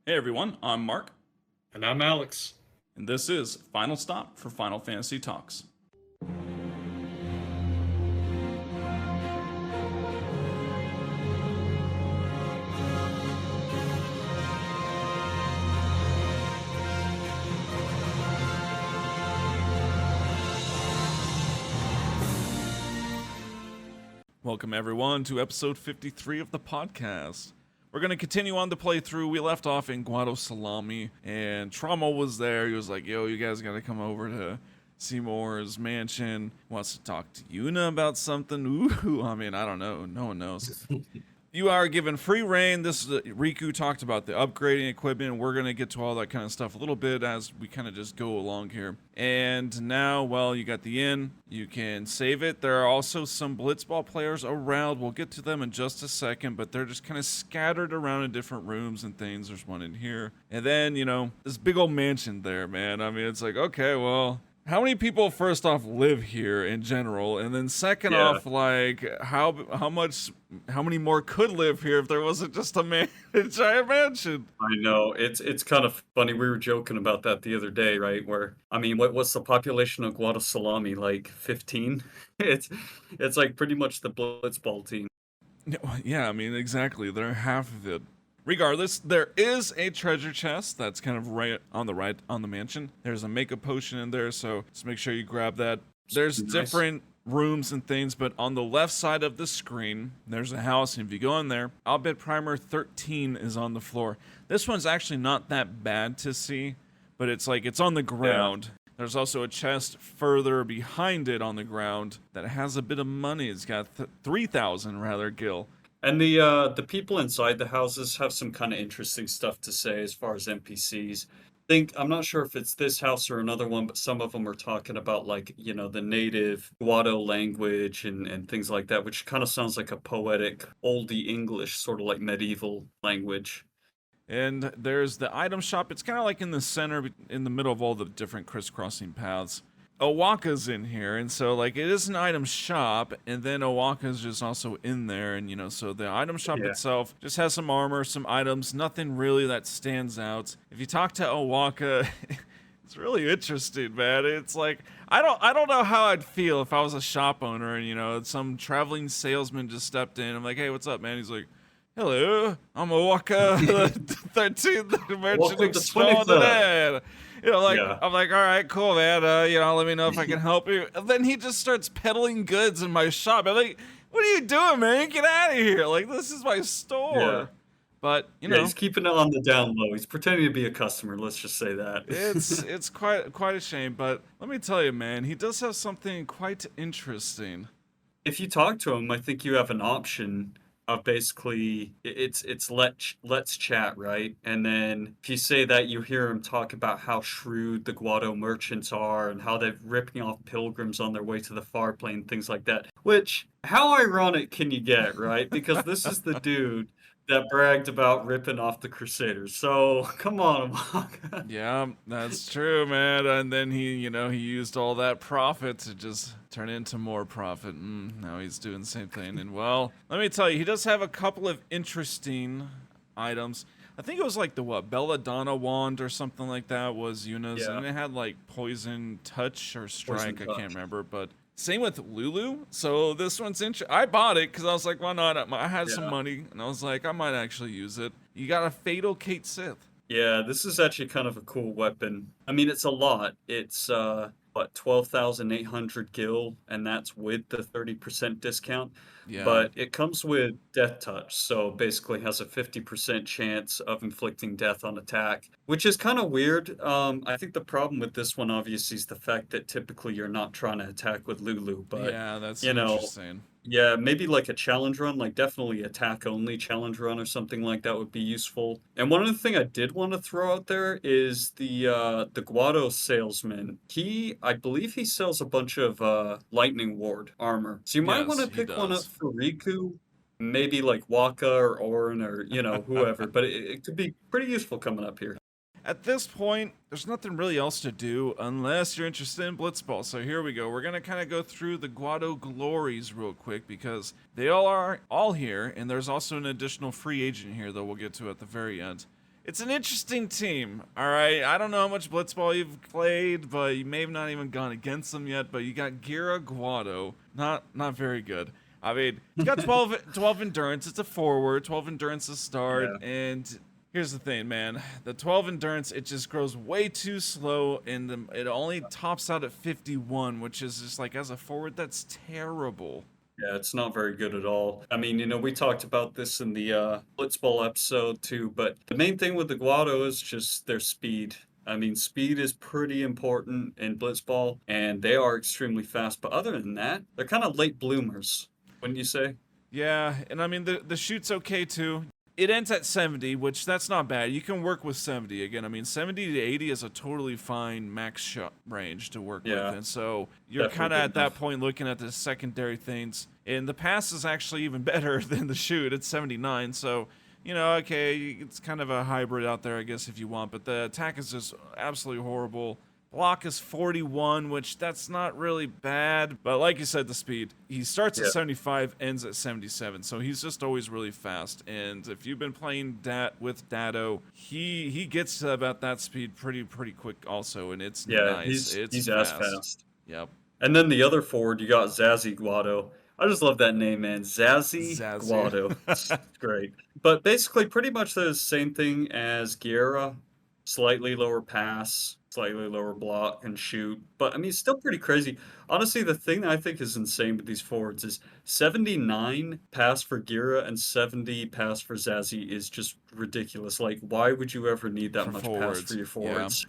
Hey everyone, I'm Mark, And I'm Alex. and this is Final Stop for Final Fantasy Talks. Welcome everyone to episode 53 of the podcast. We're going to continue on the playthrough. We left off in Guadosalam, and Trauma was there. He was like, yo, you guys got to come over to Seymour's mansion. Wants to talk to Yuna about something. Ooh, I mean, I don't know. No one knows. You are given free reign. This is Riku talked about the upgrading equipment. We're gonna get to all that kind of stuff a little bit as we kind of just go along here. And now, well, you got the inn. You can save it. There are also some Blitzball players around. We'll get to them in just a second, but they're just kind of scattered around in different rooms and things. There's one in here, and then this big old mansion there, man. I mean, it's like, okay, well, how many people first off live here in general, and then second Yeah, off, like how many more could live here if there wasn't just a giant mansion? I know. It's kind of funny. We were joking about that the other day, right? Where I mean, what's the population of Guadosalami? Like 15? It's like pretty much the Blitzball team. Yeah, I mean exactly. They're half of it. Regardless, there is a treasure chest that's kind of right on the mansion. There's a makeup potion in there, so just make sure you grab that. There's Nice. different rooms and things, but on the left side of the screen, there's a house, and if you go in there, I'll bet Primer 13 is on the floor. This one's actually not that bad to see, but it's like it's on the Yeah. ground. There's also a chest further behind it on the ground that has a bit of money. It's got 3,000 rather gil. And the people inside the houses have some kind of interesting stuff to say as far as NPCs. I'm not sure if it's this house or another one, but some of them are talking about like, the native Guado language and things like that, which kind of sounds like a poetic oldie English, sort of like medieval language. And there's the item shop. It's kind of like in the center, in the middle of all the different crisscrossing paths. Owaka's in here, and so like it is an item shop, and then Owaka's just also in there, and so the item shop Yeah. itself just has some armor, some items, nothing really that stands out. If you talk to Owaka, it's really interesting, man. It's like I don't know how I'd feel if I was a shop owner and some traveling salesman just stepped in. I'm like, hey, what's up, man? He's like, hello, I'm Owaka, the 13th dimension Welcome to 23rd. extraordinaire. Yeah. I'm like, all right, cool, man. Let me know if I can help you. And then he just starts peddling goods in my shop. I'm like, what are you doing, man? Get out of here! Like, this is my Yeah. store. But Yeah, he's keeping it on the down low. He's pretending to be a customer, let's just say it's that. it's quite a shame. But let me tell you, man, he does have something quite interesting. If you talk to him, I think you have an option of basically it's let's chat, right? And then if you say that, you hear him talk about how shrewd the Guado merchants are and how they're ripping off pilgrims on their way to the Farplane, things like that. Which, how ironic can you get, right? Because this is the dude that bragged about ripping off the Crusaders. So come on, Amaka. Yeah, that's true, man. And then he used all that profit to just turn into more profit. Now he's doing the same thing. And well, let me tell you, he does have a couple of interesting items. I think it was like the Belladonna wand or something like that was Yuna's, Yeah, and it had like poison touch or poison strike. I can't touch. remember, but same with Lulu. So this one's interesting. I bought it because I was like, why not? I had some Yeah. money, and I was like, I might actually use it. You got a Fatal Kate Sith. Yeah, this is actually kind of a cool weapon. I mean, it's a lot. It's what, 12,800 gil, and that's with the 30% discount. Yeah. But it comes with Death Touch, so basically has a 50% chance of inflicting death on attack, which is kind of weird. I think the problem with this one obviously is the fact that typically you're not trying to attack with Lulu, but Yeah, that's you know, interesting. yeah, maybe like a challenge run, like definitely attack only challenge run or something like that would be useful. And one other thing I did want to throw out there is the Guado salesman. I believe he sells a bunch of lightning ward armor. So you might want Yes, to he pick one up does. for Riku, maybe like Waka or Orin or whoever, but it could be pretty useful coming up here. At this point, there's nothing really else to do unless you're interested in Blitzball. So here we go. We're going to kind of go through the Guado glories real quick because they all are all here, and there's also an additional free agent here that we'll get to at the very end. It's an interesting team, all right? I don't know how much Blitzball you've played, but you may have not even gone against them yet, but you got Gira Guado. Not very good. I mean, he's got 12 endurance. It's a forward, 12 endurance to start, Yeah. and here's the thing, man. The 12 endurance, it just grows way too slow, and it only tops out at 51, which is just like, as a forward, that's terrible. Yeah, it's not very good at all. I mean, we talked about this in the Blitzball episode too, but the main thing with the Guado is just their speed. I mean, speed is pretty important in Blitzball, and they are extremely fast. But other than that, they're kind of late bloomers, wouldn't you say? Yeah, and I mean, the shoot's okay too. It ends at 70, which that's not bad. You can work with 70 again. I mean, 70 to 80 is a totally fine max shot range to work Yeah, with. And so you're definitely kind of good at that enough. point looking at the secondary things. And the pass is actually even better than the shoot. It's 79. So, okay, it's kind of a hybrid out there, I guess, if you want. But the attack is just absolutely horrible. Block is 41, which that's not really bad. But like you said, the speed. He starts at Yeah. 75, ends at 77. So he's just always really fast. And if you've been playing with Dado, he gets to about that speed pretty quick also. And it's Yeah, nice. It's he's as fast. fast. Yep. And then the other forward, you got Zazzy Guado. I just love that name, man. Zazzy Zazu. Guado. It's great. But basically, pretty much the same thing as Guerra. Slightly lower pass, slightly lower block and shoot. But I mean, it's still pretty crazy. Honestly, the thing that I think is insane with these forwards is 79 pass for Gira and 70 pass for Zazzy is just ridiculous. Like, why would you ever need that For much pass forwards. for your Yeah. forwards?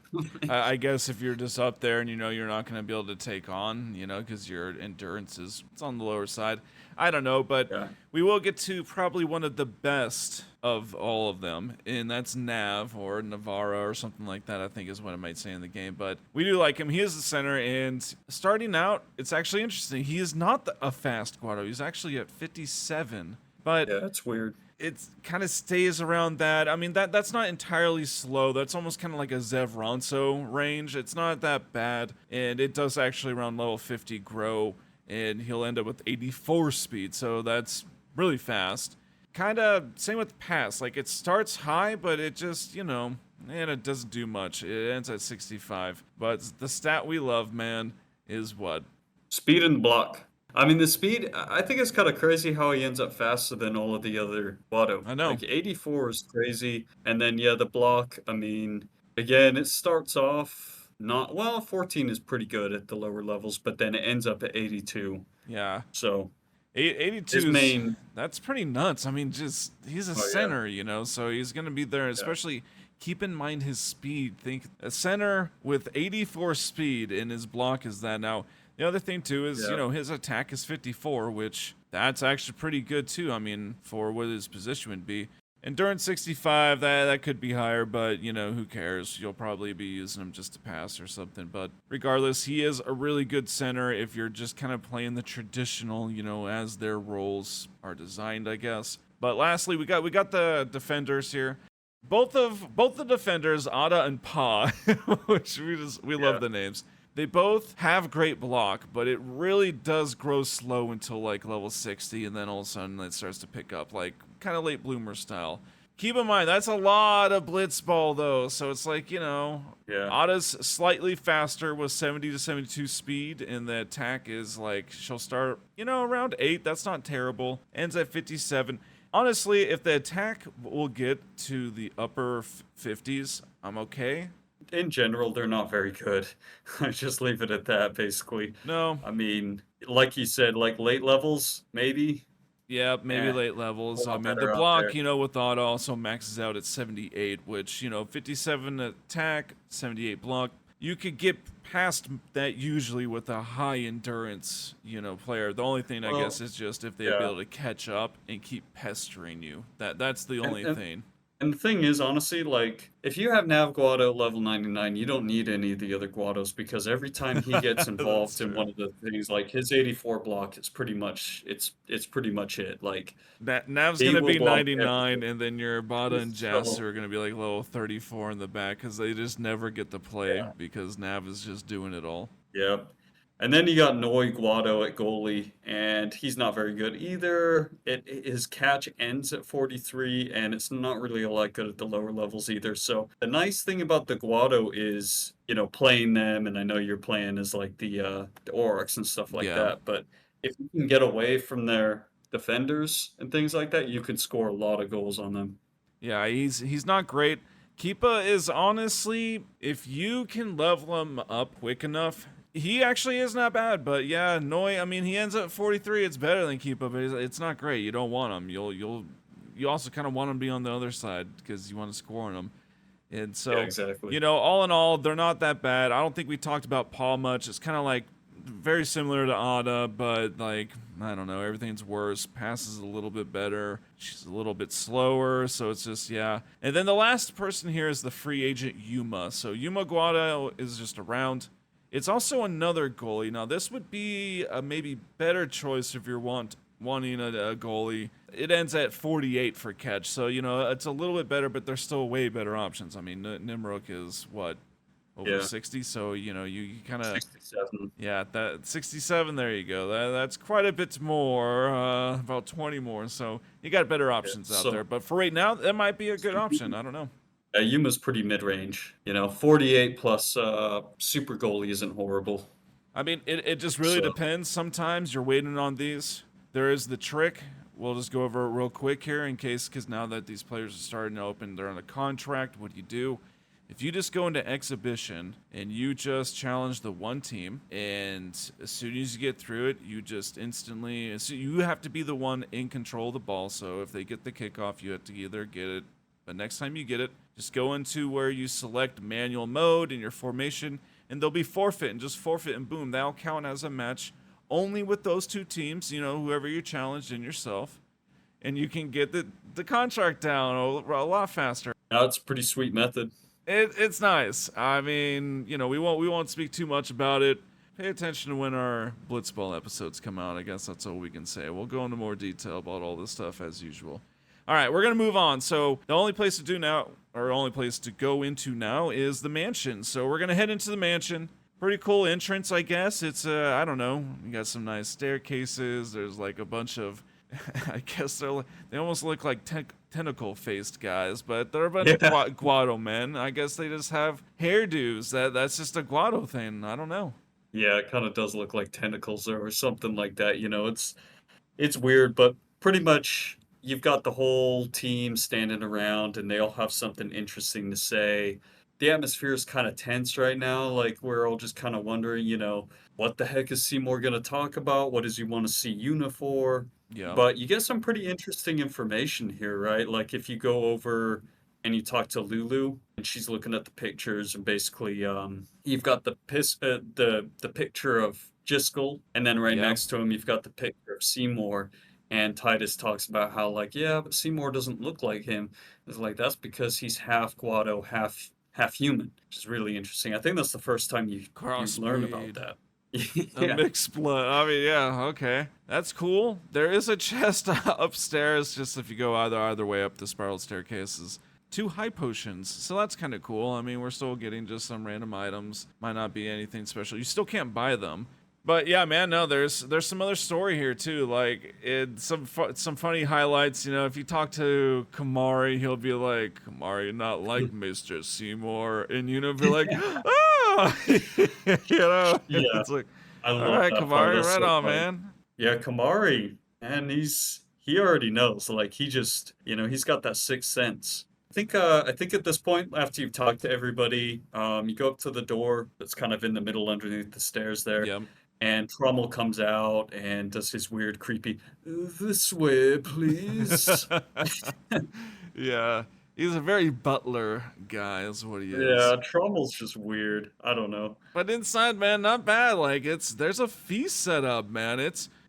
I guess if you're just up there and you're not going to be able to take on, because your endurance it's on the lower side. I don't know, but Yeah. we will get to probably one of the best of all of them, and that's Nav or Navarra or something like that, I think is what I might say in the game. But we do like him. He is the center, and starting out, it's actually interesting. He is not a fast Guado. He's actually at 57, but Yeah, it's weird. it kind of stays around that. I mean, that's not entirely slow. That's almost kind of like a Zev Ronso range. It's not that bad, and it does actually around level 50 grow, and he'll end up with 84 speed, so that's really fast. Kind of same with the pass. Like, it starts high, but it just, and it doesn't do much. It ends at 65. But the stat we love, man, is what? Speed and block. I mean, the speed, I think it's kind of crazy how he ends up faster than all of the other Watto. I know. Like, 84 is crazy. And then, yeah, the block, I mean, again, it starts off not, well, 14 is pretty good at the lower levels, but then it ends up at 82. Yeah. So, 82 his main, that's pretty nuts. I mean, just he's a oh, yeah, center, so he's going to be there, yeah, especially keep in mind his speed. Think a center with 84 speed and his block is that. Now, the other thing too is, yeah. his attack is 54, which that's actually pretty good too. I mean, for what his position would be. Endurance 65, that could be higher, but, who cares? You'll probably be using him just to pass or something. But regardless, he is a really good center if you're just kind of playing the traditional, as their roles are designed, I guess. But lastly, we got the defenders here. Both the defenders, Ada and Pa, which we love Yeah. the names. They both have great block, but it really does grow slow until like level 60, and then all of a sudden it starts to pick up, like kind of late bloomer style. Keep in mind, that's a lot of blitzball though, so it's like, Yeah. Ada's slightly faster with 70 to 72 speed, and the attack is like, she'll start, around 8, that's not terrible, ends at 57. Honestly, if the attack will get to the upper 50s, I'm okay. In general, they're not very good. I just leave it at that, basically. No, I mean, like you said, like late levels, maybe. yeah, maybe Eh, late a levels. I lot mean, the better out block, there. with auto also maxes out at 78, which, 57 attack, 78 block. You could get past that usually with a high endurance, player. The only thing, I Well, guess, is just if they'd be yeah. able to catch up and keep pestering you. That's the only And thing. And the thing is, honestly, like, if you have Nav Guado level 99, you don't need any of the other Guados because every time he gets That's involved in true. one of the things, like his 84 block is pretty much it's pretty much it. Like Nav's he gonna will be block 99, everything. and then your Bada and Jess So are gonna be like level 34 in the back because they just never get to play yeah, because Nav is just doing it all. yeah. And then you got Noi Guado at goalie, and he's not very good either. His catch ends at 43, and it's not really all that good at the lower levels either. So the nice thing about the Guado is, playing them, and I know you're playing as like the Aurochs and stuff like Yeah. that, but if you can get away from their defenders and things like that, you can score a lot of goals on them. Yeah, he's not great. Keepa is honestly, if you can level him up quick enough, he actually is not bad. But yeah, Noi, I mean, he ends up at 43. It's better than Keepa, but it's not great. You don't want him. You also kind of want him to be on the other side because you want to score on him. And so, Yeah, exactly. all in all, they're not that bad. I don't think we talked about Paul much. It's kind of like very similar to Ada, but like, I don't know, everything's worse. Passes a little bit better. She's a little bit slower, so it's just, yeah. And then the last person here is the free agent Yuma. So Yuma Guada is just around. It's also another goalie. Now, this would be a maybe better choice if you're wanting a goalie. It ends at 48 for catch, so it's a little bit better, but there's still way better options. I mean, Nimrok is what, over 60, so you kind of 67. yeah, that 67. There you go. That's quite a bit more, about 20 more. So you got better options out there, but for right now, that might be a good option. I don't know. Yuma's pretty mid-range. 48 plus super goalie isn't horrible. I mean, it just really depends. Sometimes you're waiting on these. There is the trick. We'll just go over it real quick here because now that these players are starting to open, they're on a contract. What do you do? If you just go into exhibition and you just challenge the one team, and as soon as you get through it, you just instantly, so you have to be the one in control of the ball. So if they get the kickoff, you have to either get it, but next time you get it, just go into where you select manual mode in your formation, and they'll be forfeit, and just forfeit, and boom, that'll count as a match only with those two teams, whoever you challenged and yourself, and you can get the contract down a lot faster. That's a pretty sweet method. It's nice. I mean, we won't speak too much about it. Pay attention to when our Blitzball episodes come out. I guess that's all we can say. We'll go into more detail about all this stuff as usual. All right, we're gonna move on. So the only place to go into now is the mansion. So we're gonna head into the mansion. Pretty cool entrance, I guess. It's I don't know. You got some nice staircases. There's like a bunch of, I guess they almost look like tentacle-faced guys, but they're a bunch of Guado men. I guess they just have hairdos. That's just a Guado thing. I don't know. Yeah, it kind of does look like tentacles or something like that. It's weird, but pretty much you've got the whole team standing around, and they all have something interesting to say. The atmosphere is kind of tense right now. Like, we're all just kind of wondering, what the heck is Seymour going to talk about? What does he want to see Yuna for? Yeah. But you get some pretty interesting information here, right? Like, if you go over and you talk to Lulu, and she's looking at the pictures, and basically, you've got the picture of Jiskel, and then right next to him, you've got the picture of Seymour. And Titus talks about how, like, yeah, but Seymour doesn't look like him. It's like, that's because he's half Guado, half human, which is really interesting. I think that's the first time you learn about that. A mixed blood. I mean, yeah, okay. That's cool. There is a chest upstairs, just if you go either way up the spiral staircases. 2 high potions, so that's kind of cool. I mean, we're still getting just some random items. Might not be anything special. You still can't buy them. But yeah, man, no, there's some other story here too. Like, some funny highlights. If you talk to Kamari, he'll be like, "Kamari, not like Mr. Seymour," and be like, "Ah," Yeah, it's like, I all love right, that Kamari, part. right on, man. Yeah, Kamari, and he already knows. Like, he just, he's got that sixth sense. I think at this point, after you've talked to everybody, you go up to the door that's kind of in the middle underneath the stairs there. Yep. And Trommel comes out and does his weird, creepy, "This way, please." Yeah, he's a very butler guy, is what he is. Yeah, Trommel's just weird. I don't know. But inside, man, not bad. Like, there's a feast set up, man.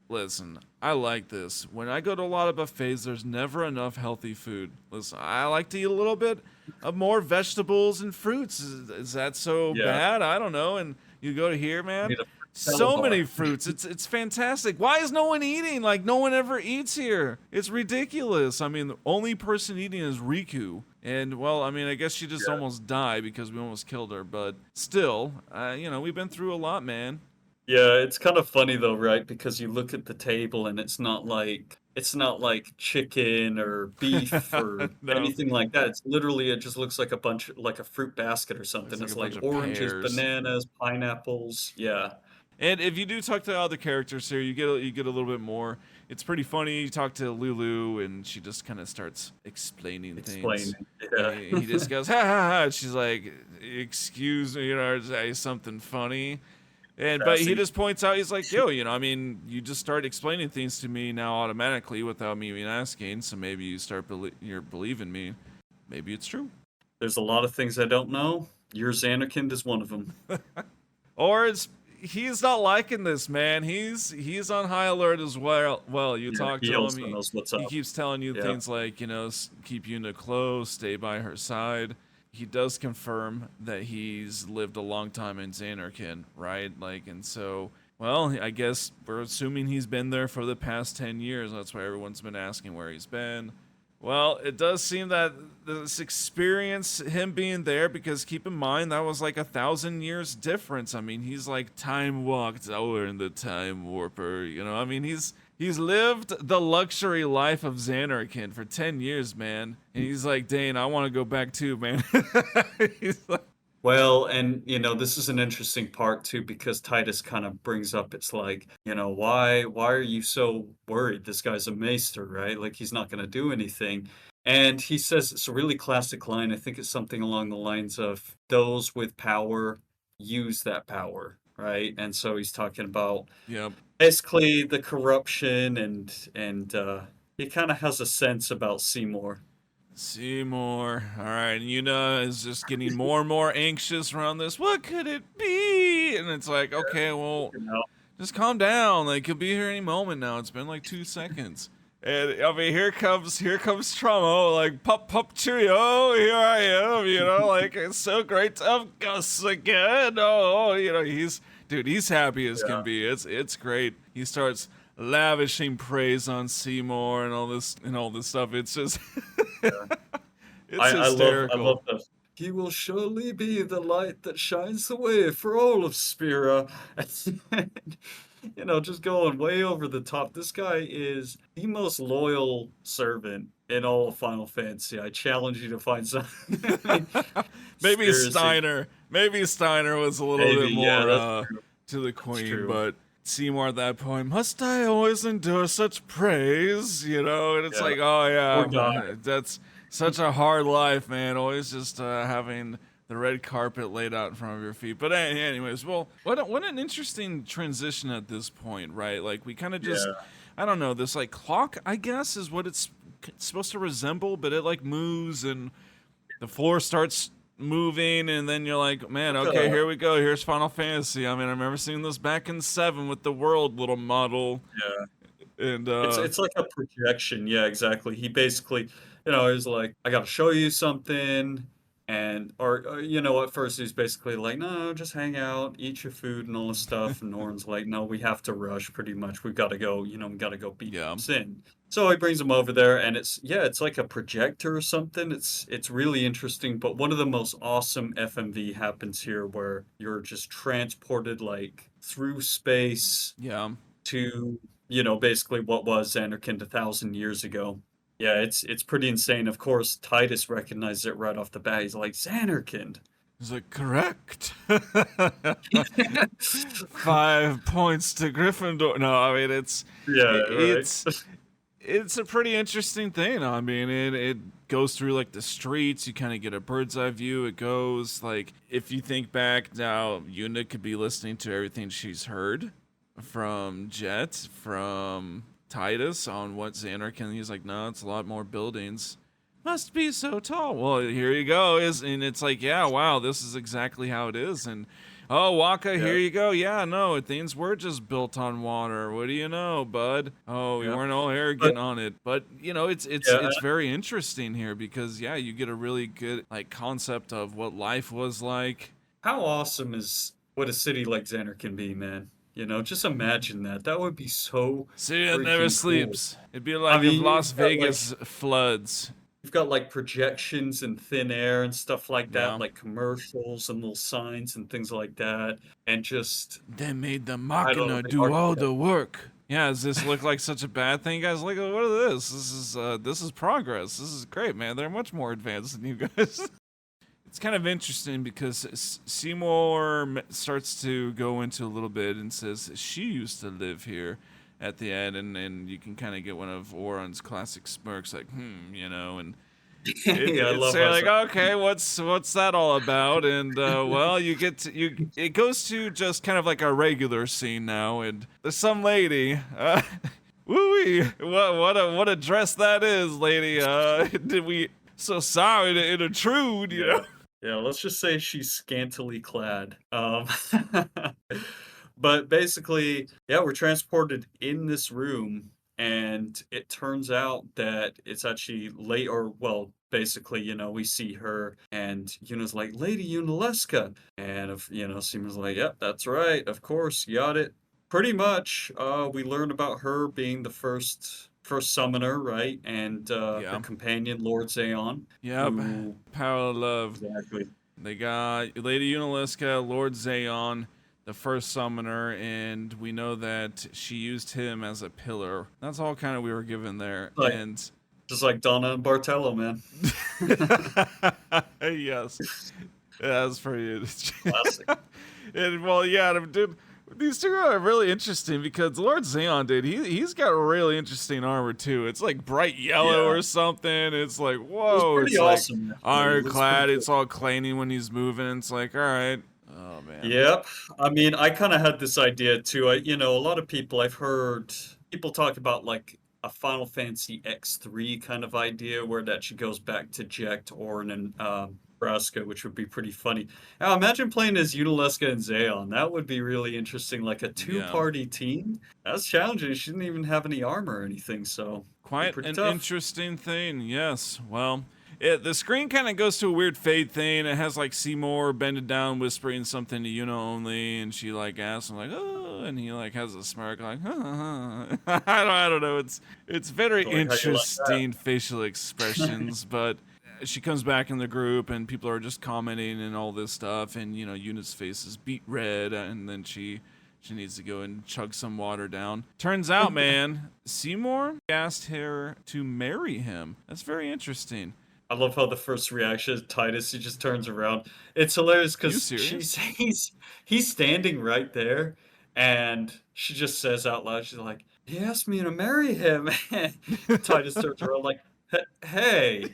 Listen, I like this. When I go to a lot of buffets, there's never enough healthy food. Listen, I like to eat a little bit of more vegetables and fruits. Is that so bad? I don't know. And you go to here, man. So many fruits. It's fantastic. Why is no one eating? Like, no one ever eats here. It's ridiculous. I mean, the only person eating is Riku. And, well, I mean, I guess she just almost died because we almost killed her. But still, we've been through a lot, man. Yeah, it's kind of funny though, right? Because you look at the table and it's not like chicken or beef or No, anything like that. It's literally it just looks like like a fruit basket or looks something. like a It's bunch like of oranges, pears. bananas, pineapples. Yeah, And if you do talk to other characters here, you get a little bit more. It's pretty funny. You talk to Lulu, and she just kind of starts explaining things. explaining. Yeah. He just goes, ha ha ha. She's like, excuse me, say something funny. But he Sassy. just points out, he's like, yo, I mean, you just start explaining things to me now automatically without me even asking. So maybe you start you're believing me. Maybe it's true. There's a lot of things I don't know. Your Xanarkand is one of them. Or it's he's not liking this, man. He's on high alert as well. Well, you Yeah, talk he to him. also knows what's He up. keeps telling you Yeah. things like keep Yuna close, stay by her side. He does confirm that he's lived a long time in Xanarkand, right? Like, and so, well, I guess we're assuming he's been there for the past 10 years. That's why everyone's been asking where he's been. Well, it does seem that this experience, him being there, because keep in mind that was like 1,000 years difference. I mean, he's like time walked over in the time warper. I mean, he's lived the luxury life of Xanarkand for 10 years, man. And he's like, Dane, I want to go back too, man. He's like, Well, and this is an interesting part too because Titus kind of brings up it's like, why are you so worried? This guy's a maester, right? Like he's not going to do anything. And he says it's a really classic line. I think it's something along the lines of those with power use that power, right? And so he's talking about yep. basically the corruption and he kind of has a sense about Seymour. Seymour. All right, Yuna is just getting more and more anxious around this. What could it be? And it's like, okay, well, You know? just calm down. Like he'll be here any moment now. It's been like 2 seconds. And I mean, here comes Trummo, like pop cheerio, here I am, like it's so great to have Gus again. Oh, he's happy as can Yeah. be. It's great. He starts lavishing praise on Seymour and all this stuff. It's just Yeah. it's I love hysterical. the he will surely be the light that shines the way for all of Spira. Just going way over the top. This guy is the most loyal servant in all of Final Fantasy. I challenge you to find some. I mean, Maybe seriously, Steiner. Maybe Steiner was a little maybe, bit yeah, more that's true. to the That's queen, true. but Seymour at that point, must I always endure such praise? And it's Yeah, like, oh poor yeah, guy. that's such a hard life, man. Always just having the red carpet laid out in front of your feet. But anyways, well, what an interesting transition at this point, right? Like we kind of just, Yeah. I don't know, this like clock, I guess, is what it's supposed to resemble, but it like moves and the floor starts moving, and then you're like, man, Like okay, a, here we go. Here's Final Fantasy. I mean, I remember seeing this back in 7 with the world little model, yeah. and It's like a projection. Yeah, exactly. He basically, he's like, I gotta show you something. And or at first he's basically like, no, just hang out, eat your food and all this stuff. And Norn's like, no, we have to rush pretty much. We've got to go, we got to go beat yeah, Sin. So he brings him over there and it's like a projector or something. It's really interesting. But one of the most awesome FMV happens here where you're just transported like through space yeah. to basically what was Xanarkand 1,000 years ago. Yeah, it's pretty insane. Of course, Titus recognized it right off the bat. He's like, Xanarkand. He's like, correct. 5 points to Gryffindor. No, I mean Yeah, right. it's it's a pretty interesting thing. I mean, it goes through like the streets. You kind of get a bird's eye view. It goes like if you think back now, Yuna could be listening to everything she's heard from Jet, from Titus on what Xanarkand. He's like, no, it's a lot more buildings. Must be so tall. Well, here you go. And it's like, yeah, wow, this is exactly how it is. And oh, Waka, Yeah, here you go. Yeah, no, things were just built on water. What do you know, bud? Oh, we yeah. weren't all But arrogant on it. But yeah, it's very interesting here because yeah, you get a really good like concept of what life was like. how awesome is what a city like Xanarkand can be, man? Just imagine that. That would be so City that never freaking cool. sleeps. It'd be I like if mean, Las Vegas floods. you've got like projections in thin air and stuff like that, Yeah. like commercials and little signs and things like that, and just They made the I don't know, machina the do all architect. the work. Yeah, does this look like such a bad thing, guys? Like, what is this? This is progress. This is great, man. They're much more advanced than you guys. It's kind of interesting because Seymour starts to go into a little bit and says she used to live here at the end, and you can kind of get one of Oron's classic smirks, like, and Yeah, I it's love say how like, okay, what's that all about? And well, you get to you. It goes to just kind of like a regular scene now, and there's some lady. Woo-wee, what a dress that is, lady. Did we? So sorry to intrude, you yeah. know. Yeah, let's just say she's scantily clad. But basically, yeah, we're transported in this room, and it turns out that it's actually late, or well, basically, we see her, and Yuna's like, Lady Yunaleska, and Seaman's like, yep, that's right, of course, got it. Pretty much, we learn about her being the first summoner, right, and her Yeah. companion, Lord Zayon, Yep. who Power of love. exactly. They got Lady Unaliska, Lord Zayon, the first summoner, and we know that she used him as a pillar. That's all kind of we were given there. Like And just like Donna and Bartello, man. yes, yeah, that's pretty. Classic. And well, yeah, dude, these two are really interesting because Lord Zayon, dude, he's got really interesting armor too. It's like bright yellow Yeah. or something. It's like, It was whoa, pretty it's like awesome, actually. It looks pretty ironclad. cool. It's all clanging when he's moving. It's like, all right. Oh man. Yep. I mean, I kind of had this idea too. A lot of people I've heard people talk about like a Final Fantasy X3 kind of idea where that she goes back to Jekt, Orin, and Braska, which would be pretty funny. Now, imagine playing as Yunaleska and Zayon. That would be really interesting. Like a Yeah. two-party team. That's challenging. She didn't even have any armor or anything, so be Quite pretty an tough. interesting thing, yes. Well, the screen kind of goes to a weird fade thing. It has like Seymour bending down, whispering something to Yuna only, and she like asks him like, "Oh," and he like has a smirk like, I don't know. It's very So, like, how you like that? interesting facial expressions, but she comes back in the group and people are just commenting and all this stuff, and Yuna's face is beet red, and then she needs to go and chug some water down. Turns out, man, Seymour asked her to marry him. That's very interesting. I love how the first reaction is Titus. He just turns around. It's hilarious You because serious? he's standing right there, and she just says out loud, she's like, "He asked me to marry him." And Titus turns around like, "Hey,"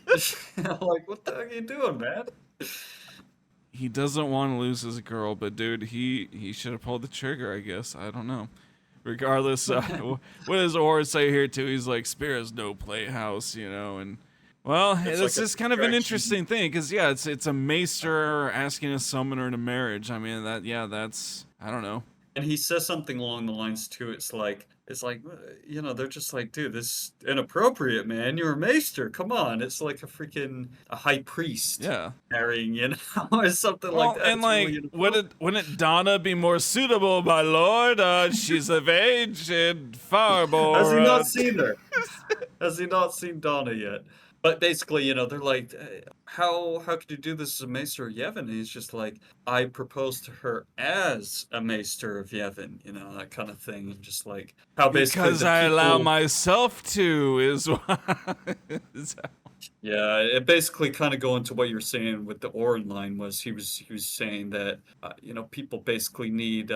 I'm like, "What the heck are you doing, man?" He doesn't want to lose his girl, but dude, he should have pulled the trigger, I guess. I don't know. Regardless, what does Aura say here too? He's like, "Spare is no playhouse," and well, It's like this a is kind of an distraction. interesting thing because yeah, it's a maester asking a summoner to marriage. I mean that's I don't know. And he says something along the lines too. It's like they're just like, dude, this is inappropriate, man. You're a maester. Come on. It's like a high priest Yeah. marrying, or something like Well, that. and It's really like, inappropriate. wouldn't Donna be more suitable, my lord? She's of age and far Has more. he not seen her? Has he not seen Donna yet? But basically, they're like, how could you do this as a Maester of Yevon? And he's just like, I proposed to her as a Maester of Yevon, that kind of thing. And just like how basically Because the I allow people, myself to is why. yeah, it basically kind of go into what you're saying with the Orin line was he was saying that people basically need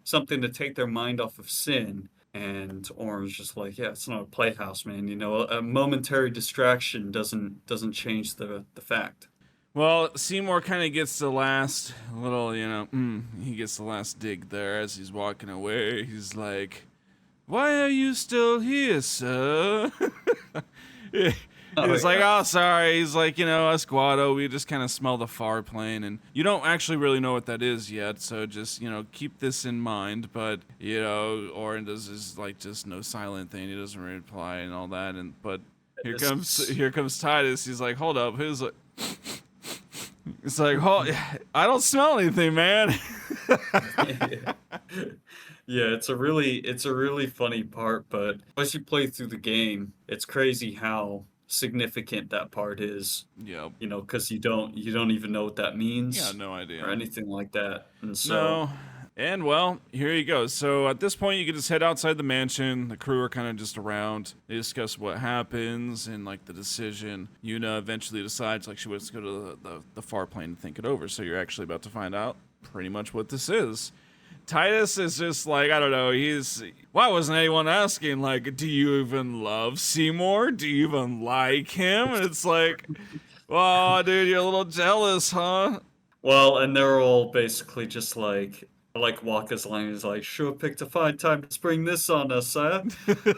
something to take their mind off of sin. And Orin's just like, yeah, it's not a playhouse, man. A momentary distraction doesn't change the fact. Well, Seymour kind of gets the last little, he gets the last dig there as he's walking away. He's like, "Why are you still here, sir?" Oh He's like, yeah, "Oh, sorry." He's like, us Guado, we just kind of smell the Farplane, and you don't actually really know what that is yet, so just, keep this in mind. But, Orin does his, like, just no silent thing. He doesn't reply and all that, but this here comes Titus. He's like, "Hold up." It's like, I don't smell anything, man. yeah. Yeah, it's a really funny part, but as you play through the game, it's crazy how significant that part is, Yep. because you don't even know what that Yeah, means no or idea. anything like that. And so, No. And well, here you go. So at this point, you can just head outside the mansion. The crew are kind of just around. They discuss what happens and like the decision. Yuna eventually decides like she wants to go to the far plane and think it over. So you're actually about to find out pretty much what this is. Titus is just like, I don't know, why wasn't anyone asking, like, do you even love Seymour? Do you even like him? And it's like, well, dude, you're a little jealous, huh? well, and they're all basically just like Walker's line is like, sure picked a fine time to spring this on us, huh?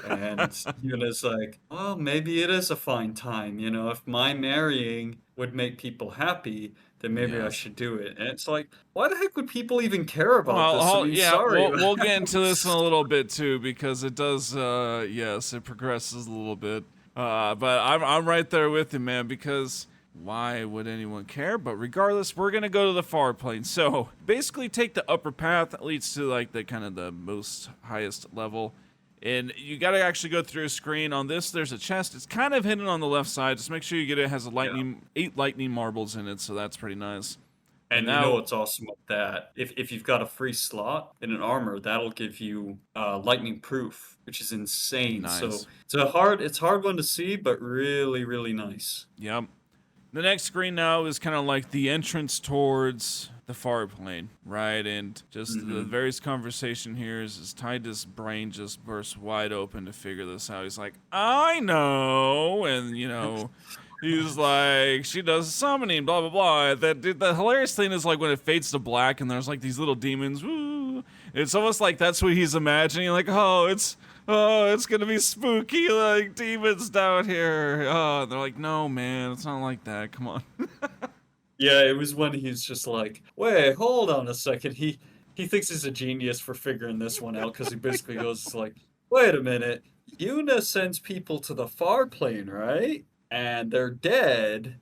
And Yuna's like, well, maybe it is a fine time, if my marrying would make people happy, then maybe I Yes. should do it. And it's like, why the heck would people even care about Well, this? I mean, yeah, sorry. we'll get into this in a little bit too because it does. Yes, it progresses a little bit. But I'm right there with you, man. Because why would anyone care? But regardless, we're gonna go to the far plane. So basically, take the upper path that leads to like the kind of the most highest level. And you got to actually go through a screen. On this, there's a chest. It's kind of hidden on the left side. Just make sure you get it. It has a Yeah. 8 lightning marbles in it, so that's pretty nice. And And you know now, what's awesome about that? If you've got a free slot in an armor, that'll give you lightning proof, which is insane. So nice. it's a hard one to see, but really, really nice. Yep. The next screen now is kind of like the entrance towards the far plane, right? And just the Hmm. various conversation here is Titus' brain just bursts wide open to figure this out. He's like, I know. And, he's like, she does summoning, blah, blah, blah. The hilarious thing is like when it fades to black and there's like these little demons, woo. It's almost like that's what he's imagining. Like, it's gonna be spooky, like demons down here. Oh, and they're like, no, man, it's not like that. Come on. Yeah, it was when he's just like, wait, hold on a second. He thinks he's a genius for figuring this one out because he basically goes like, wait a minute, Yuna sends people to the far plane, right? And they're dead.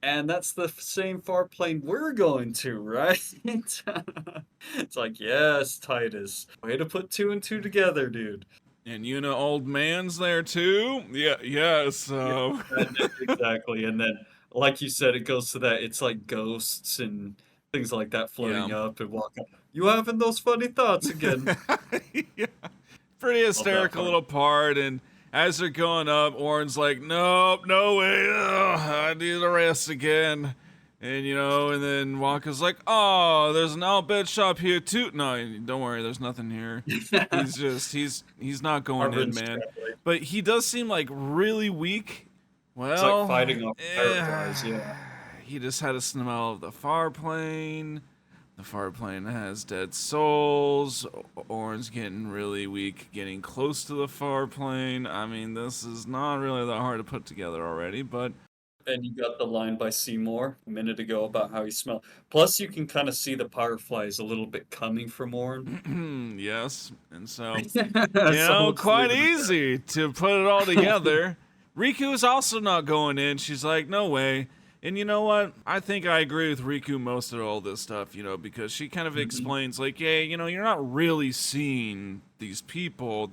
And that's the same far plane we're going to, right? It's like, yes, Titus. Way to put two and two together, dude. And old man's there too. Yeah, yeah. Yeah, So, exactly. And then, like you said, it goes to that. It's like ghosts and things like that yeah. floating up and walking. You having those funny thoughts again? Yeah. Pretty Love that hysterical part. little part. And as they're going up, Orin's like, nope, no way. Ugh, I need to rest again. And then Waka's like, oh, there's an outbed shop here too. No, don't worry, there's nothing here. He's not Our going in, Vince man. translate. But he does seem like really weak. It's like Well, fighting off fireflies. Yeah. he just had a smell of the far plane. The far plane has dead souls. Orin's getting really weak, getting close to the far plane. I mean, this is not really that hard to put together already, but And you got the line by Seymour a minute ago about how he smelled. Plus, you can kind of see the fireflies a little bit coming from Orn. yes. And so, So just quite leave it at easy to put it all together. Riku's also not going in. She's like, no way. And you know what? I think I agree with Riku most of all this stuff, because she kind of that. Mhm. explains, like, yeah, you're not really seeing these people.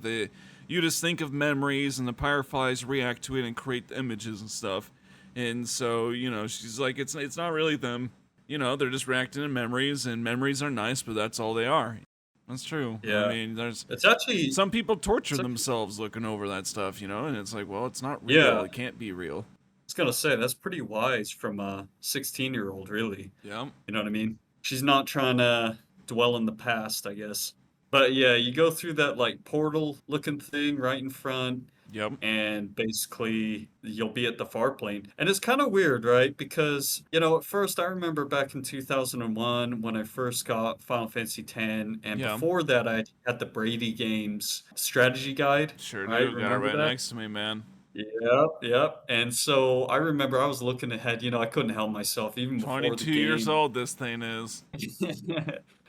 You just think of memories, and the fireflies react to it and create the images and stuff. And so, she's like, it's not really them. They're just reacting to memories, and memories are nice, but that's all they are. That's true. I Yeah. mean, there's It's actually, some people torture it's actually, themselves looking over that stuff, and it's like, well, it's not real. yeah. It can't be real. I was gonna say that's pretty wise from a 16-year-old, really. Yeah. You know what I mean? She's not trying to dwell in the past, I guess. But yeah, you go through that like portal looking thing right in front, Yep. and basically you'll be at the far plane. And it's kind of weird, right? Because, at first I remember back in 2001 when I first got Final Fantasy X, and Yeah. before that I had the Brady Games strategy guide, Sure right? do. Got it Remember right that? next to me, man. Yep, yep. And so I remember I was looking ahead, I couldn't help myself even before the 22 years game. old, this thing is.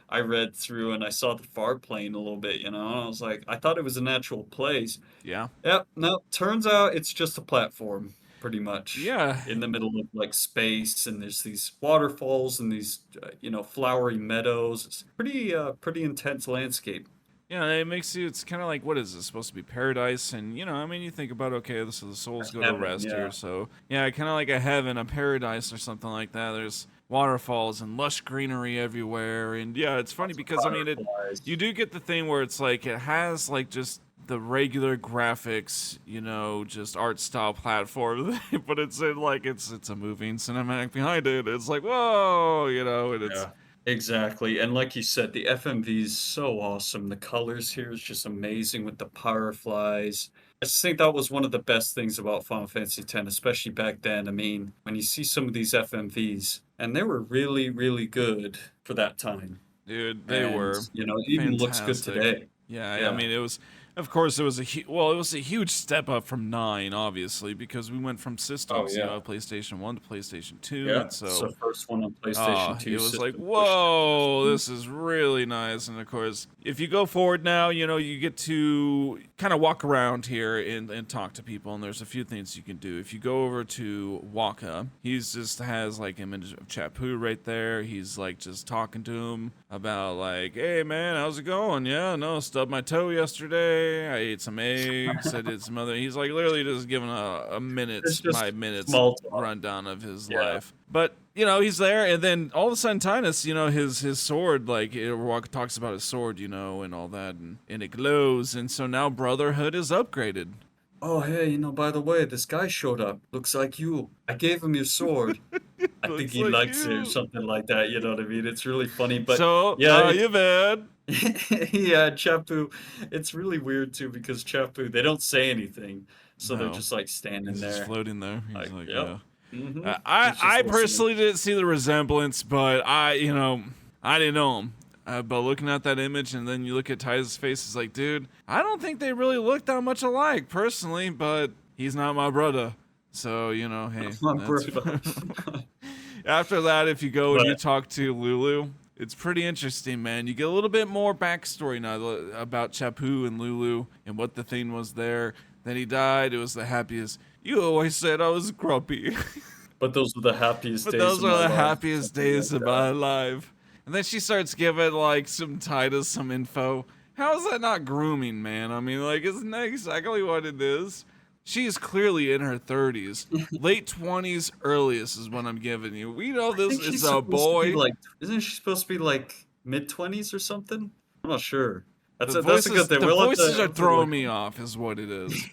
I read through and I saw the far plane a little bit, and I was like, I thought it was a natural place. Yeah. Yep, no, turns out it's just a platform, pretty much, Yeah. in the middle of like space, and there's these waterfalls and these, flowery meadows. It's pretty intense landscape. Yeah, it makes you. It's kind of like, what is this supposed to be, paradise? And I mean, you think about, okay, so the souls go to Heaven, rest yeah. here, so yeah, kind of like a heaven, a paradise, or something like that. There's waterfalls and lush greenery everywhere, and yeah, it's funny Lots of because I mean, you fireflies. do get the thing where it's like it has like just the regular graphics, just art style platform, but it's in like it's a moving cinematic behind it. It's like whoa, and it's Yeah, exactly. And like you said, the FMV is so awesome. The colors here is just amazing with the fireflies. I just think that was one of the best things about Final Fantasy X, especially back then. I mean, when you see some of these FMVs, and they were really, really good for that time. dude, they And, were it even looks good fantastic. today. Yeah, I Yeah. mean, it was, of course, it was it was a huge step up from 9, obviously, because we went from Oh, systems, yeah. PlayStation 1 to PlayStation 2, Yeah. and It's the so first one on PlayStation it 2 was like, system pushing it to this whoa, one. this is really nice. And of course, if you go forward now, you get to kind of walk around here and talk to people. And there's a few things you can do. If you go over to Waka, he's just has like image of Chapu right there. He's like just talking to him about like, hey man, how's it going? Yeah, no, stubbed my toe yesterday. I ate some eggs. I did some other. He's like literally just giving a It's minutes by just minutes small talk. rundown of his Yeah. life. But he's there, and then all of a sudden, Tinus, his sword, like talks about his sword, and all that, and it glows, and so now Brotherhood is upgraded. Oh, hey, by the way, this guy showed up. Looks like you. I gave him your sword. I think Looks he like likes it or you. something like that. You know what I mean? It's really funny, but So yeah, how it's you been? yeah, Chapu. It's really weird too because Chapu, they don't say anything, so they're No, just like standing he's just there, floating there. He's like, like, yep, yeah. He's just I listening. personally didn't see the resemblance, but I didn't know him. But looking at that image, and then you look at Ty's face, it's like, dude, I don't think they really look that much alike, personally. But he's not my brother, so hey, My that's. brother. After that, if you go and you But talk to Lulu, it's pretty interesting, man. You get a little bit more backstory now about Chapu and Lulu and what the thing was there. Then he died. It was the happiest. You always said I was grumpy. but those were the happiest But days those of are my the life, happiest something days like of that. my life. And then she starts giving like some Titus some info. How is that not grooming, man? I mean, like, isn't that exactly what it is? She's clearly in her 30s. Late 20s, earliest is what I'm giving you. We know I this think is she's a supposed to be boy. like, isn't she supposed to be like mid-20s or something? I'm not sure. The That's a good voices thing. the We'll have voices to, are have to throwing look. me off is what it is.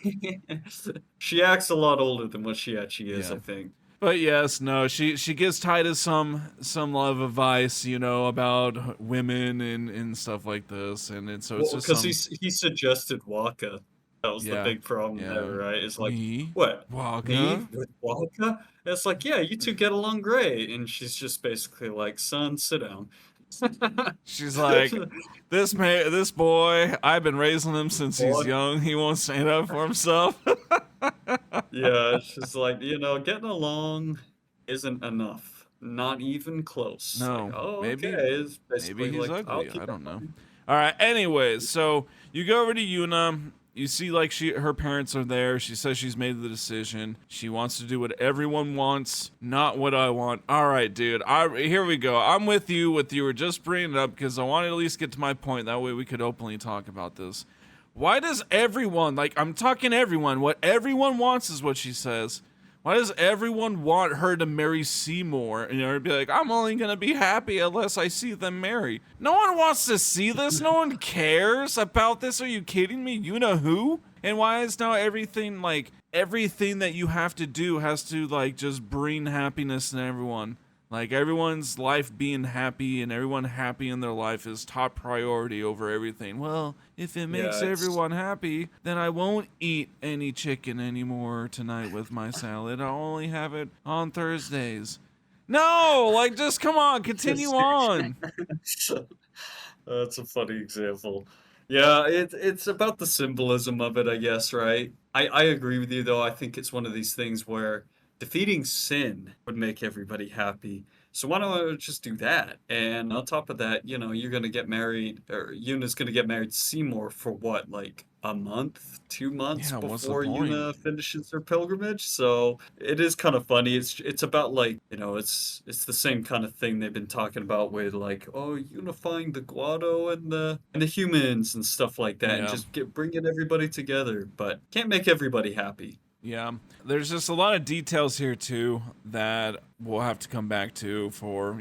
She acts a lot older than what she actually is, Yeah. I think. But yes, no, she gives Titus some love advice, about women and stuff like this, and so it's Well, just because some. he suggested Waka. That was the Yeah, big problem yeah. there, right? It's like, Me, what? Me Waka. with Waka? And it's like, yeah, you two get along great. And she's just basically like, son, sit down. She's like, this boy, I've been raising him since he's Boy. young. He won't stand up for himself. Yeah, it's just like, getting along isn't enough. Not even close. Like, No, oh, okay. maybe It's maybe basically he's like, I'll ugly. keep I it don't know. fine. All right. Anyways, so you go over to Yuna. You see, like her parents are there. She says she's made the decision. She wants to do what everyone wants, not what I want. All right, dude. Here we go. I'm with you. With you were just bringing it up because I wanted to at least get to my point. That way we could openly talk about this. Why does everyone, like I'm talking everyone, what everyone wants is what she says. Why does everyone want her to marry Seymour and be like, I'm only gonna be happy unless I see them marry? No one wants to see this. No one cares about this. Are you kidding me? You know who? And why is now everything that you have to do has to like just bring happiness to everyone? Like everyone's life being happy and everyone happy in their life is top priority over everything. Well, if it makes Yeah, it's everyone happy, then I won't eat any chicken anymore tonight with my salad. I'll only have it on Thursdays. No, like just come on, continue on. That's a funny example. Yeah, it's about the symbolism of it, I guess, right? I agree with you though. I think it's one of these things where defeating sin would make everybody happy. So why don't I just do that? And on top of that, you're gonna get married, or Yuna's gonna get married to Seymour for what, like a month, 2 months Yeah, what's the before point? Yuna finishes her pilgrimage. So it is kind of funny. It's about like, it's the same kind of thing they've been talking about with like, oh, unifying the Guado and the humans and stuff like that, and Yeah. just bringing everybody together. But can't make everybody happy. Yeah, there's just a lot of details here too that we'll have to come back to for,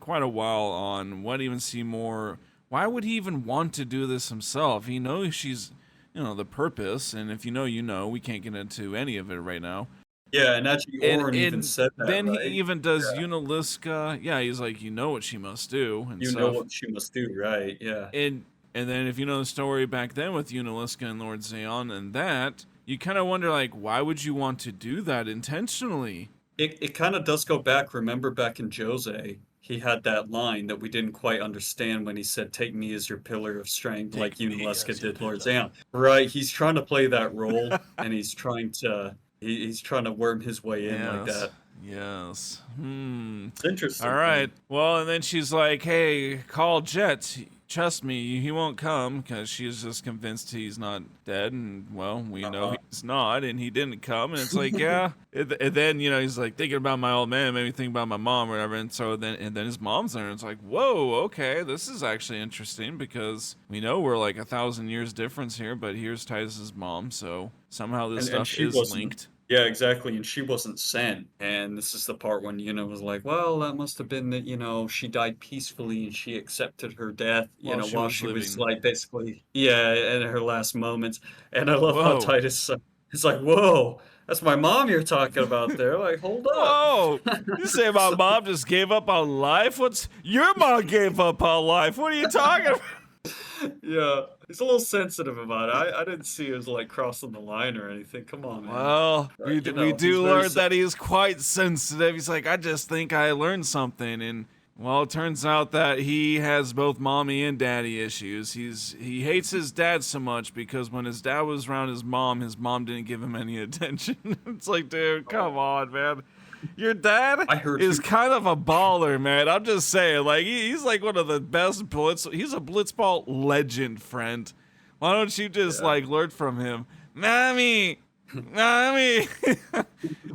quite a while on what even Seymour, why would he even want to do this himself? He knows she's, the purpose, and if you know, we can't get into any of it right now. Yeah, and actually, And Oren even and said that, then he right? even does Yeah. Unaliska. Yeah, he's like, what she must do and You know stuff. what she must do, right? Yeah. And then if you know the story back then with Unaliska and Lord Zeon and that, you kind of wonder like, why would you want to do that intentionally? It kind of does go back. Remember back in Jose, he had that line that we didn't quite understand when he said, "Take me as your pillar of strength," like Take me Yunalesca as your did Lord pillar. Zeon. Right, he's trying to play that role, and he's trying to worm his way in like Yes. that. Yes. It's All interesting, right. man. Well, and then she's like, "Hey, call Jet. Trust me, he won't come," because she's just convinced he's not dead, and well, we know Uh-huh. he's not, and he didn't come, and it's like, yeah. And then he's like thinking about my old man, made me think about my mom, or whatever, and so then his mom's there, and it's like, whoa, okay, this is actually interesting because we know we're like 1,000 years difference here, but here's Titus's mom, so somehow this And stuff she is wasn't. linked. Yeah, exactly. And she wasn't sent. And this is the part when Yuna was like, well, that must have been that, she died peacefully and she accepted her death, While she while was she was living. like basically, yeah, in her last moments. And I love how Whoa. Titus is like, whoa, that's my mom you're talking about there. Like, hold up. Whoa! You say my So, mom just gave up on life? What's your mom gave up on life? What are you talking about? yeah, he's a little sensitive about it. I didn't see it as like crossing the line or anything. Come on, man. Well, we He's do very learn that he's quite sensitive. He's like, I just think I learned something, and well, it turns out that he has both mommy and daddy issues. He hates his dad so much because when his dad was around his mom didn't give him any attention. It's like, dude, come on, man. Your dad I heard is you. kind of a baller, man. I'm just saying, like he's like one of the best blitz. He's a blitzball legend, friend. Why don't you just Yeah. like learn from him, mommy, mommy?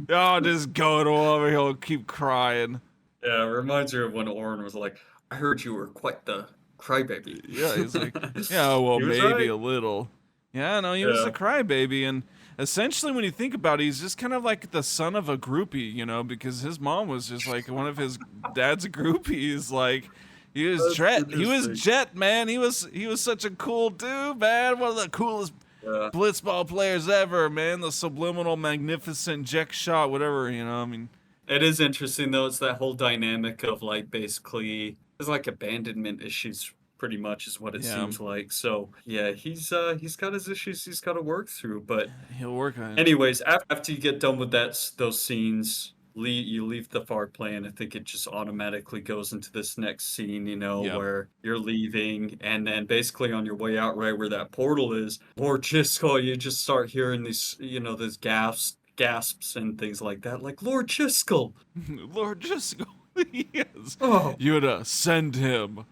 Oh, just going over. He'll keep crying. Yeah, it reminds me of when Oren was like, I heard you were quite the crybaby. Yeah, he's like, yeah, well, He was maybe right. a little. Yeah, no, he was a Yeah. crybaby, and essentially, when you think about it, he's just kind of like the son of a groupie, because his mom was just like one of his dad's groupies. Like, That's He was interesting. Jet, man. He was such a cool dude, man. One of the coolest Yeah. blitzball players ever, man. The subliminal, magnificent Jack shot, whatever. I mean, It is interesting though, it's that whole dynamic of like basically there's like abandonment issues pretty much is what it yeah, seems like. So yeah, he's got his issues he's got to work through. But he'll work on it. anyways, after you get done with those scenes, you leave the far plane. I think it just automatically goes into this next scene, Yep. where you're leaving, and then basically on your way out, right where that portal is, or Chisco, you just start hearing these, these gasps and things like that, like Lord Chisco. Lord, just go. Yes. Oh, Yuna, send him.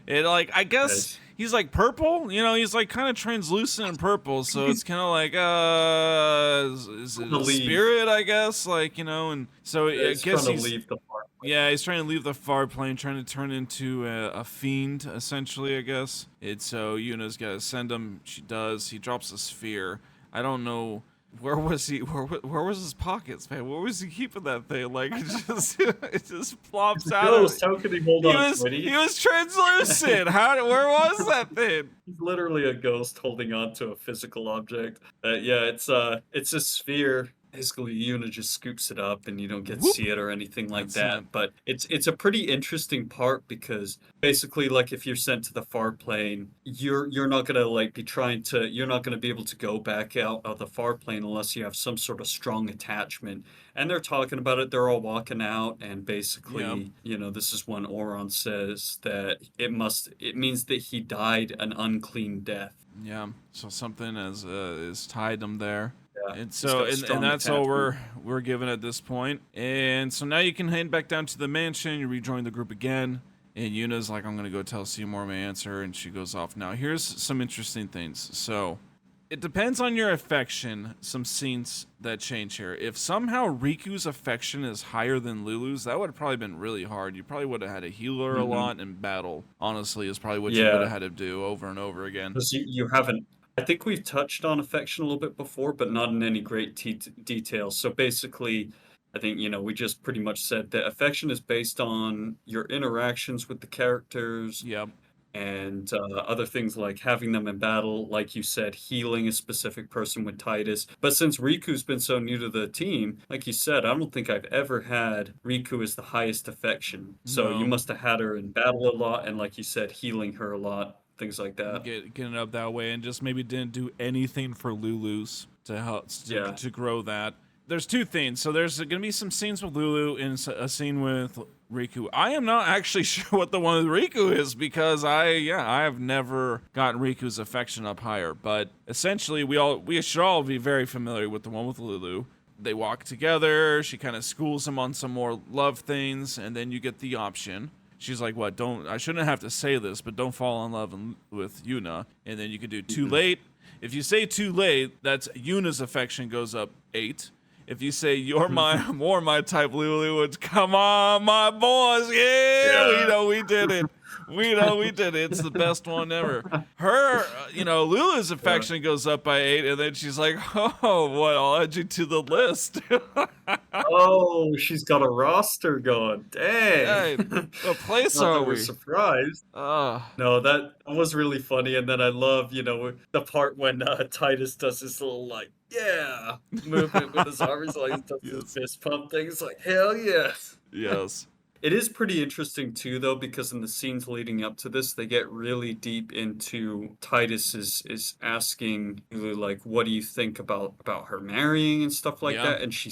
And like, I guess yes. he's like purple. He's like kind of translucent and purple. So it's kind of like, is Trying it to a leave. spirit? I guess, like, and so I He's guess trying to he's leave the far plane. yeah, he's trying to leave the far plane, trying to turn into a fiend, essentially. I guess it's so Yuna's got to send him. She does. He drops a sphere. I don't know. Where was he? Where was his pockets, man? Where was he keeping that thing? Like it just plops He's a out of. ghost. How could he hold He on to was it? he was translucent. Where was that thing? He's literally a ghost holding on to a physical object. Yeah, it's a sphere. Basically, Yuna just scoops it up, and you don't get to Whoop. see it or anything like That's it. that. But it's a pretty interesting part because basically, like if you're sent to the far plane, you're not gonna like be trying to. You're not gonna be able to go back out of the far plane unless you have some sort of strong attachment. And they're talking about it. They're all walking out, and Yeah, basically, this is when Oron says that it means that he died an unclean death. yeah. So something is tied him there. Yeah. And He's so, got a and strong that's all attachment. we're given at this point. And so now you can head back down to the mansion. You rejoin the group again. And Yuna's like, I'm gonna go tell Seymour my answer, and she goes off. Now here's some interesting things. So it depends on your affection. Some scenes that change here. If somehow Riku's affection is higher than Lulu's, that would have probably been really hard. You probably would have had to heal her a lot in battle. Honestly, is probably what you would Yeah, have had to do over and over again. because you haven't. I think we've touched on affection a little bit before, but not in any great detail. So basically, I think, we just pretty much said that affection is based on your interactions with the characters Yep. and other things like having them in battle, like you said, healing a specific person with Titus. But since Riku's been so new to the team, like you said, I don't think I've ever had Riku as the highest affection. So you No. must have had her in battle a lot, and like you said, healing her a lot, things like that. Getting up that way, and just maybe didn't do anything for Lulu's to help Yeah. to grow that. There's two things. So there's going to be some scenes with Lulu and a scene with Riku. I am not actually sure what the one with Riku is because I have never gotten Riku's affection up higher. But essentially, we should all be very familiar with the one with Lulu. They walk together. She kind of schools him on some more love things, and then you get the option. She's like, what, I shouldn't have to say this, but don't fall in love with Yuna. And then you could do too late. If you say too late, that's Yuna's affection goes up 8. If you say you're more my type, Lulu, it's come on, my boys. Yeah, we know we did it. We know we did it. It's the best one ever. Her, Lulu's affection goes up by 8, and then she's like, oh, what, I'll add you to the list. Oh, she's got a roster going. Hey, Dang. what place Not are that we're we? surprised. No, that was really funny. And then I love, the part when Titus does his little, movement with his arms, like he does his fist pump thing. It's like, hell yes. Yes. It is pretty interesting too, though, because in the scenes leading up to this, they get really deep into Titus is asking Lulu, like, what do you think about her marrying and stuff like Yeah. that? And she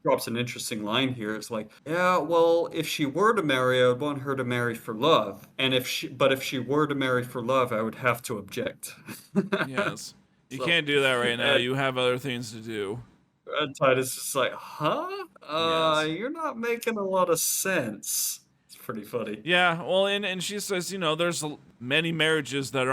drops an interesting line here. It's like, yeah, well, if she were to marry, I would want her to marry for love. And if she were to marry for love, I would have to object. Yes. You So, can't do that right now. uh, You have other things to do. And Titus is like, huh? Yes. You're not making a lot of sense. It's pretty funny. Yeah, well, and she says, there's many marriages that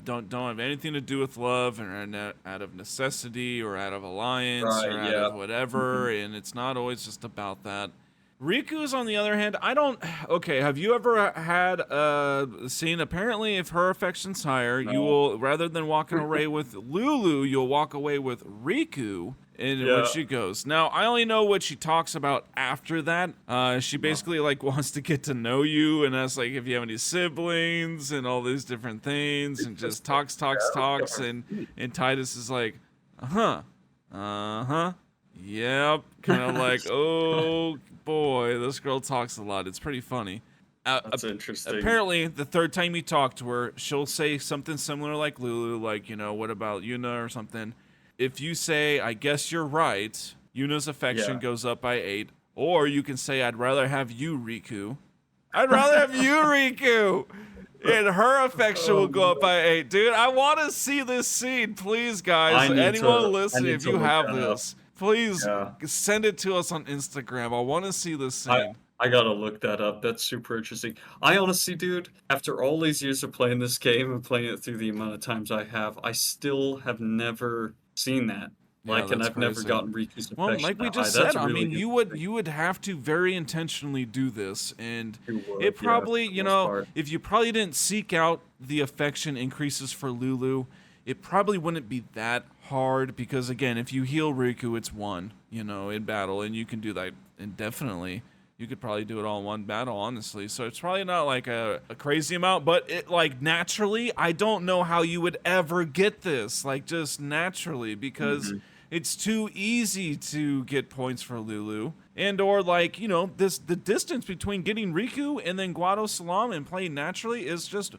don't have anything to do with love and are out of necessity or out of alliance Right, or out yeah. of whatever, and it's not always just about that. Riku's, on the other hand, okay, have you ever had a scene, apparently if her affection's higher, you No. will, rather than walking away with Lulu, you'll walk away with Riku. And when she goes. Now, I only know what she talks about after that. She basically wants to get to know you and asks if you have any siblings and all these different things and just talks. And Titus is like, yep. Kind of like, oh boy, this girl talks a lot. It's pretty funny. That's interesting. Apparently, the third time you talk to her, she'll say something similar like Lulu, what about Yuna or something. If you say, I guess you're right, Yuna's affection goes up by 8. Or you can say, I'd rather have you, Riku. I'd rather have you, Riku. And her affection will go up by 8. Dude, I want to see this scene. Please, guys. Anyone listening, if you have this, please send it to us on Instagram. I want to see this scene. I gotta look that up. That's super interesting. I honestly, dude, after all these years of playing this game and playing it through the amount of times I have, I still have never seen that. And I've never gotten Riku's affection. Well, like we just said, I mean, you would have to very intentionally do this, and it probably, if you probably didn't seek out the affection increases for Lulu, it probably wouldn't be that hard because, again, if you heal Riku, it's 1, in battle, and you can do that indefinitely. You could probably do it all in one battle, honestly. So it's probably not a crazy amount, but it naturally, I don't know how you would ever get this, just naturally, because it's too easy to get points for Lulu. And or the distance between getting Riku and then Guadosalam and playing naturally is just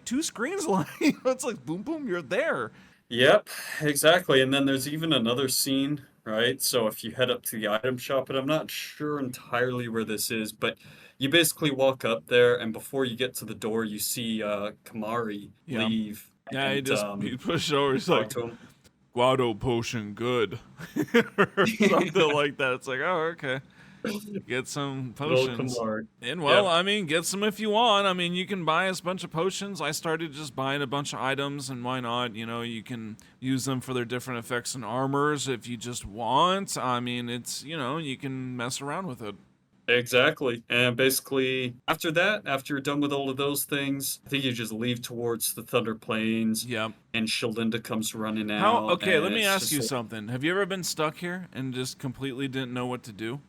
2 screens long. It's like boom, boom, you're there. Yep, exactly. And then there's even another scene, right? So if you head up to the item shop, and I'm not sure entirely where this is, but you basically walk up there, and before you get to the door, you see Kamari leave. Yeah, and, he push over. He's like, to him. Guado potion good or something like that. It's like, oh, okay. Get some Welcome, potions. Mark. And well, Yep. I mean, get some if you want. I mean, you can buy us a bunch of potions. I started just buying a bunch of items, and why not? You know, you can use them for their different effects and armors if you just want. I mean, it's, you know, you can mess around with it. Exactly. And basically, after that, after you're done with all of those things, I think you just leave towards the Thunder Plains, Yeah. and Shalinda comes running How, out, okay, let and me it's ask just you like, something. Have you ever been stuck here and just completely didn't know what to do?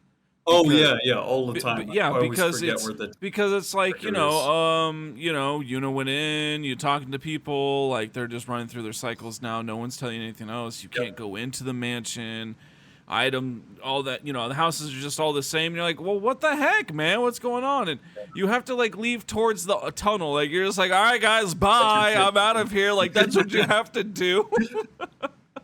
oh Because yeah, yeah, all the time. yeah, I always forget where the because it's like, trigger is. you know, Yuna went in, you talking to people, like they're just running through their cycles now. No one's telling you anything else. You Yep. can't go into the mansion. All that, you know, the houses are just all the same. And you're like, well, what the heck, man? What's going on? And you have to like leave towards the tunnel. Like you're just like, all right, guys, bye. I'm out of here. Like that's what you have to do.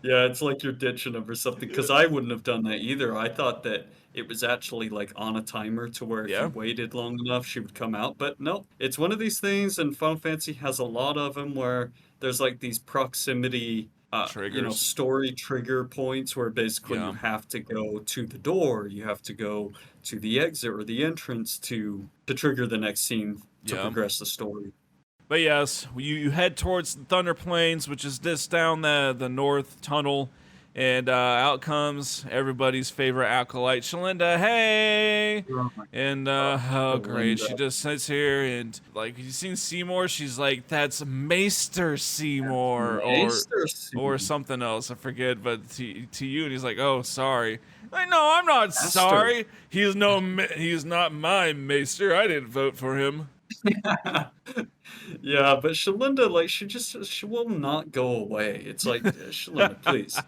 Yeah, it's like you're ditching them or something. Because I wouldn't have done that either. I thought that it was actually like on a timer to where if Yeah. you waited long enough, she would come out. But no, it's one of these things, and Final Fantasy has a lot of them where there's like these proximity, Triggers. story trigger points where basically you Yeah. have to go to the door, you have to go to the exit or the entrance to trigger the next scene to Yeah. progress the story. But yes, you head towards the Thunder Plains, which is just down the north tunnel, and out comes everybody's favorite acolyte, Shalinda. Hey, Oh my and God, oh great, she Belinda. just sits here and like you seen Seymour, she's like that's Maester Seymour Maester or Scene. something else, I forget, but to you, and he's like, oh sorry. Like, no, I'm not Master. sorry. He's not my Maester. I didn't vote for him. Yeah, but Shalinda, like, she will not go away. It's like, Shalinda, please.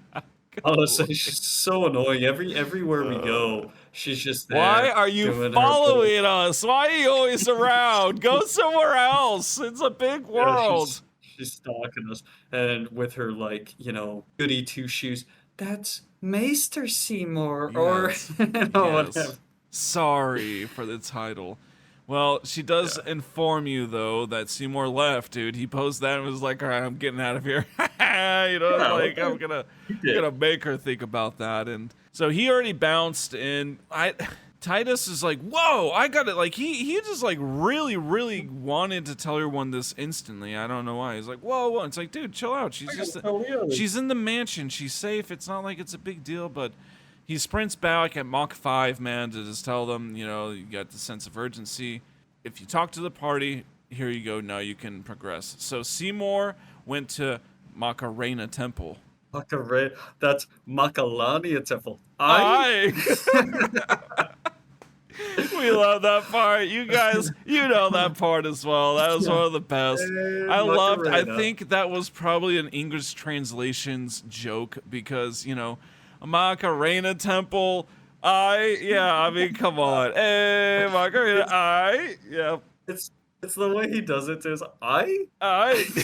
Honestly, she's so annoying. Everywhere we Uh, go, she's just Why there are you doing her little. following us? Why are you always around? Go somewhere else. It's a big Yeah, world. she's stalking us, and with her like, goody two shoes. That's Maester Seymour, or Yes. whatever. Yes. Sorry for the title. Well, she does Yeah, inform you though that Seymour left, dude. He posted that and was like, "All right, I'm getting out of here." You know, yeah. like I'm gonna He I'm did. gonna make her think about that. And so he already bounced, and Titus is like, "Whoa, I got it!" Like he just like really wanted to tell everyone this instantly. I don't know why. He's like, "Whoa, whoa!" It's like, dude, chill out. I gotta tell you. She's in the mansion. She's safe. It's not like it's a big deal." But he sprints back at Mach 5, man, to just tell them, you know, you got the sense of urgency. If you talk to the party, here you go. Now you can progress. So Seymour went to Macarena Temple. That's Makalania Temple. I We love that part. You guys, you know that part as well. That was one of the best. I Macarena. think that was probably an English translations joke because, you know, Macarena Temple. I mean, come on. Hey, Macarena, yeah, It's the way he does it too. I I.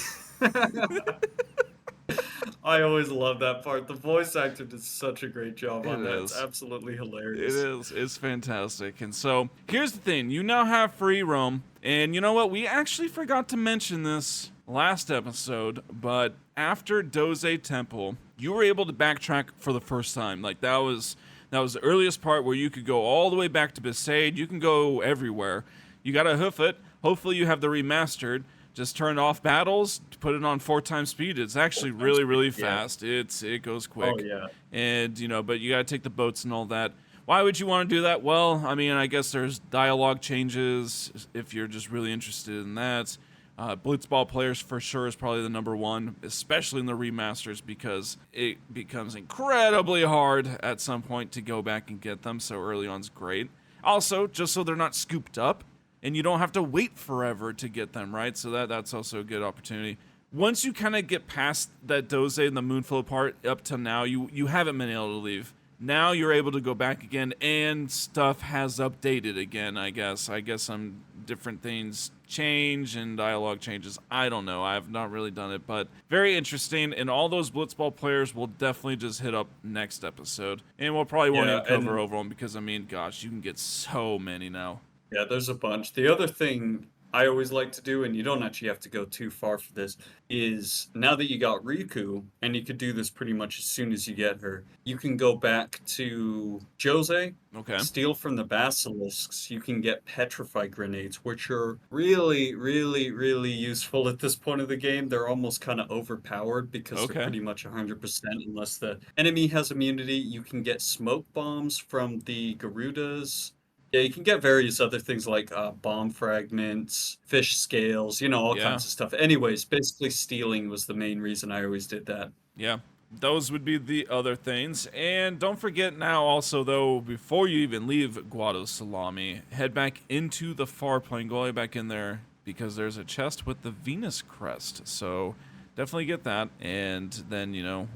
I always love that part. The voice actor did such a great job It on that. It's is. absolutely It hilarious. is. It's fantastic. And so here's the thing. You now have free roam. And you know what? We actually forgot to mention this last episode, but after Doze Temple, you were able to backtrack for the first time. Like that was the earliest part where you could go all the way back to Besaid. You can go everywhere. You gotta hoof it. Hopefully you have the remastered. Just turn off battles, put it on 4x speed. It's actually really Yeah. fast. It goes quick. Oh yeah. And you know, but you gotta take the boats and all that. Why would you want to do that? Well, I mean, I guess there's dialogue changes if you're just really interested in that. Blitzball players for sure is probably the number one, especially in the remasters because it becomes incredibly hard at some point to go back and get them. So early on's great. Also, just so they're not scooped up and you don't have to wait forever to get them, right? So that's also a good opportunity. Once you kind of get past that Doze and the Moonflow part up to now, you haven't been able to leave. Now you're able to go back again, and stuff has updated again, I guess. I guess some different things change and dialogue changes. I don't know. I've not really done it, but very interesting. And all those Blitzball players will definitely just hit up next episode. And we'll probably won't Yeah, even cover and over them because, I mean, gosh, you can get so many now. yeah, there's a bunch. The other thing I always like to do, and you don't actually have to go too far for this, is now that you got Riku, and you could do this pretty much as soon as you get her, you can go back to Jose, Okay. steal from the basilisks. You can get petrify grenades, which are really, really, really useful at this point of the game. They're almost kind of overpowered because they're Okay. pretty much 100% unless the enemy has immunity. You can get smoke bombs from the Garudas. Yeah, you can get various other things like bomb fragments, fish scales, all Yeah. kinds of stuff. Anyways, basically stealing was the main reason I always did that. Yeah. Those would be the other things. And don't forget now also though, before you even leave Guadosalam, head back into the Farplane, go way back in there because there's a chest with the Venus crest. So definitely get that, and then,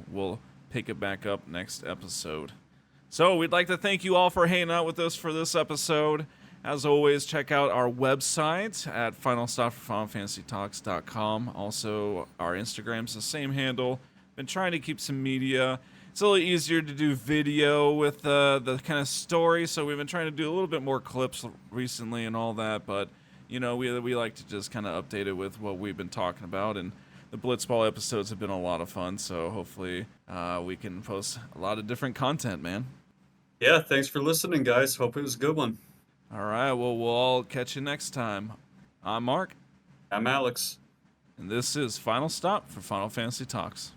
we'll pick it back up next episode. So we'd like to thank you all for hanging out with us for this episode. As always, check out our website at finalstop.finalfantasytalks.com. Also, our Instagram's the same handle. Been trying to keep some media. It's a little easier to do video with the kind of story, so we've been trying to do a little bit more clips recently and all that, but, we like to just kind of update it with what we've been talking about, and the Blitzball episodes have been a lot of fun, so hopefully we can post a lot of different content, man. Yeah, thanks for listening, guys. Hope it was a good one. All right, well, we'll all catch you next time. I'm Mark. I'm Alex. And this is Final Stop for Final Fantasy Talks.